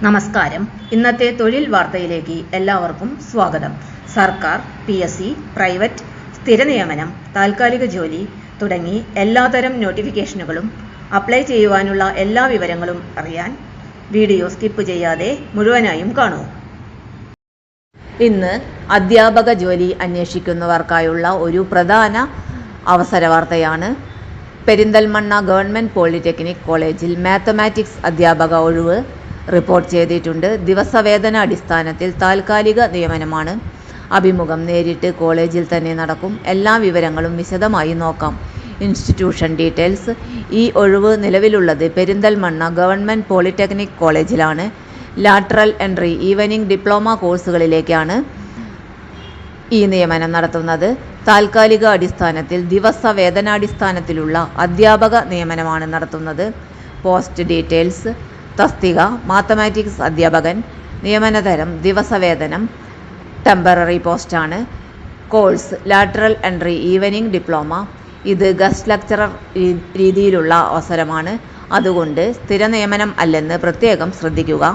നമസ്കാരം. ഇന്നത്തെ തൊഴിൽ വാർത്തയിലേക്ക് എല്ലാവർക്കും സ്വാഗതം. സർക്കാർ, PSC, പ്രൈവറ്റ്, സ്ഥിര നിയമനം, താൽക്കാലിക ജോലി തുടങ്ങി എല്ലാതരം നോട്ടിഫിക്കേഷനുകളും അപ്ലൈ ചെയ്യുവാനുള്ള എല്ലാ വിവരങ്ങളും അറിയാൻ വീഡിയോ സ്കിപ്പ് ചെയ്യാതെ മുഴുവനായും കാണൂ. ഇന്ന് അധ്യാപക ജോലി അന്വേഷിക്കുന്നവർക്കായുള്ള ഒരു പ്രധാന അവസര വാർത്തയാണ്. പെരിന്തൽമണ്ണ ഗവൺമെൻറ് പോളിടെക്നിക് കോളേജിൽ മാത്തമാറ്റിക്സ് അധ്യാപക ഒഴിവ് റിപ്പോർട്ട് ചെയ്തിട്ടുണ്ട്. ദിവസവേതന അടിസ്ഥാനത്തിൽ താൽക്കാലിക നിയമനമാണ്. അഭിമുഖം നേരിട്ട് കോളേജിൽ തന്നെ നടക്കും. എല്ലാ വിവരങ്ങളും വിശദമായി നോക്കാം. Institution details. ഈ ഒഴിവ് നിലവിലുള്ളത് പെരിന്തൽമണ്ണ ഗവൺമെൻറ് പോളിടെക്നിക് കോളേജിലാണ്. ലാറ്ററൽ എൻട്രി ഈവനിംഗ് ഡിപ്ലോമ കോഴ്സുകളിലേക്കാണ് ഈ നിയമനം നടത്തുന്നത്. താൽക്കാലിക അടിസ്ഥാനത്തിൽ ദിവസവേതനാടിസ്ഥാനത്തിലുള്ള അധ്യാപക നിയമനമാണ് നടത്തുന്നത്. Post details. തസ്തിക മാത്തമാറ്റിക്സ് അധ്യാപകൻ. നിയമനതരം ദിവസവേതനം. ടെമ്പററി പോസ്റ്റാണ്. Course lateral entry evening diploma. ഇത് ഗസ്റ്റ് ലെക്ചറർ രീതിയിലുള്ള അവസരമാണ്. അതുകൊണ്ട് സ്ഥിര നിയമനം അല്ലെന്ന് പ്രത്യേകം ശ്രദ്ധിക്കുക.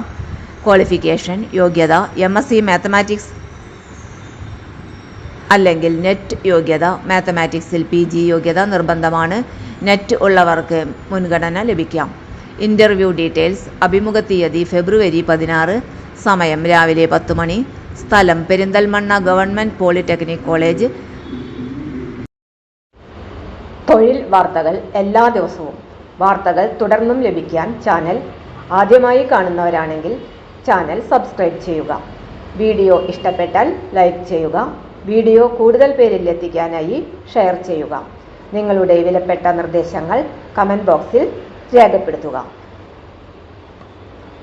ക്വാളിഫിക്കേഷൻ യോഗ്യത MSc മാത്തമാറ്റിക്സ് അല്ലെങ്കിൽ നെറ്റ് യോഗ്യത. മാത്തമാറ്റിക്സിൽ PG യോഗ്യത നിർബന്ധമാണ്. നെറ്റ് ഉള്ളവർക്ക് മുൻഗണന ലഭിക്കാം. Interview details. അഭിമുഖ തീയതി ഫെബ്രുവരി 16. സമയം രാവിലെ 10 മണി. സ്ഥലം പെരിന്തൽമണ്ണ ഗവൺമെൻറ് പോളിടെക്നിക് കോളേജ്. തൊഴിൽ വാർത്തകൾ എല്ലാ ദിവസവും. വാർത്തകൾ തുടർന്നും ലഭിക്കാൻ ചാനൽ ആദ്യമായി കാണുന്നവരാണെങ്കിൽ ചാനൽ സബ്സ്ക്രൈബ് ചെയ്യുക. വീഡിയോ ഇഷ്ടപ്പെട്ടാൽ ലൈക്ക് ചെയ്യുക. വീഡിയോ കൂടുതൽ പേരിൽ എത്തിക്കാനായി ഷെയർ ചെയ്യുക. നിങ്ങളുടെ വിലപ്പെട്ട നിർദ്ദേശങ്ങൾ കമൻറ്റ് ബോക്സിൽ രേഖപ്പെടുത്തുക.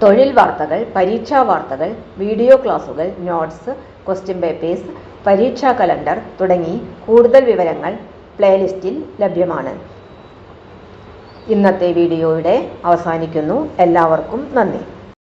തൊഴിൽ വാർത്തകൾ, പരീക്ഷാ വാർത്തകൾ, വീഡിയോ ക്ലാസുകൾ, നോട്ട്സ്, ക്വസ്റ്റ്യൻ പേപ്പേഴ്സ്, പരീക്ഷാ കലണ്ടർ തുടങ്ങി കൂടുതൽ വിവരങ്ങൾ പ്ലേലിസ്റ്റിൽ ലഭ്യമാണ്. ഇന്നത്തെ വീഡിയോയുടെ അവസാനിക്കുന്നു. എല്ലാവർക്കും നന്ദി.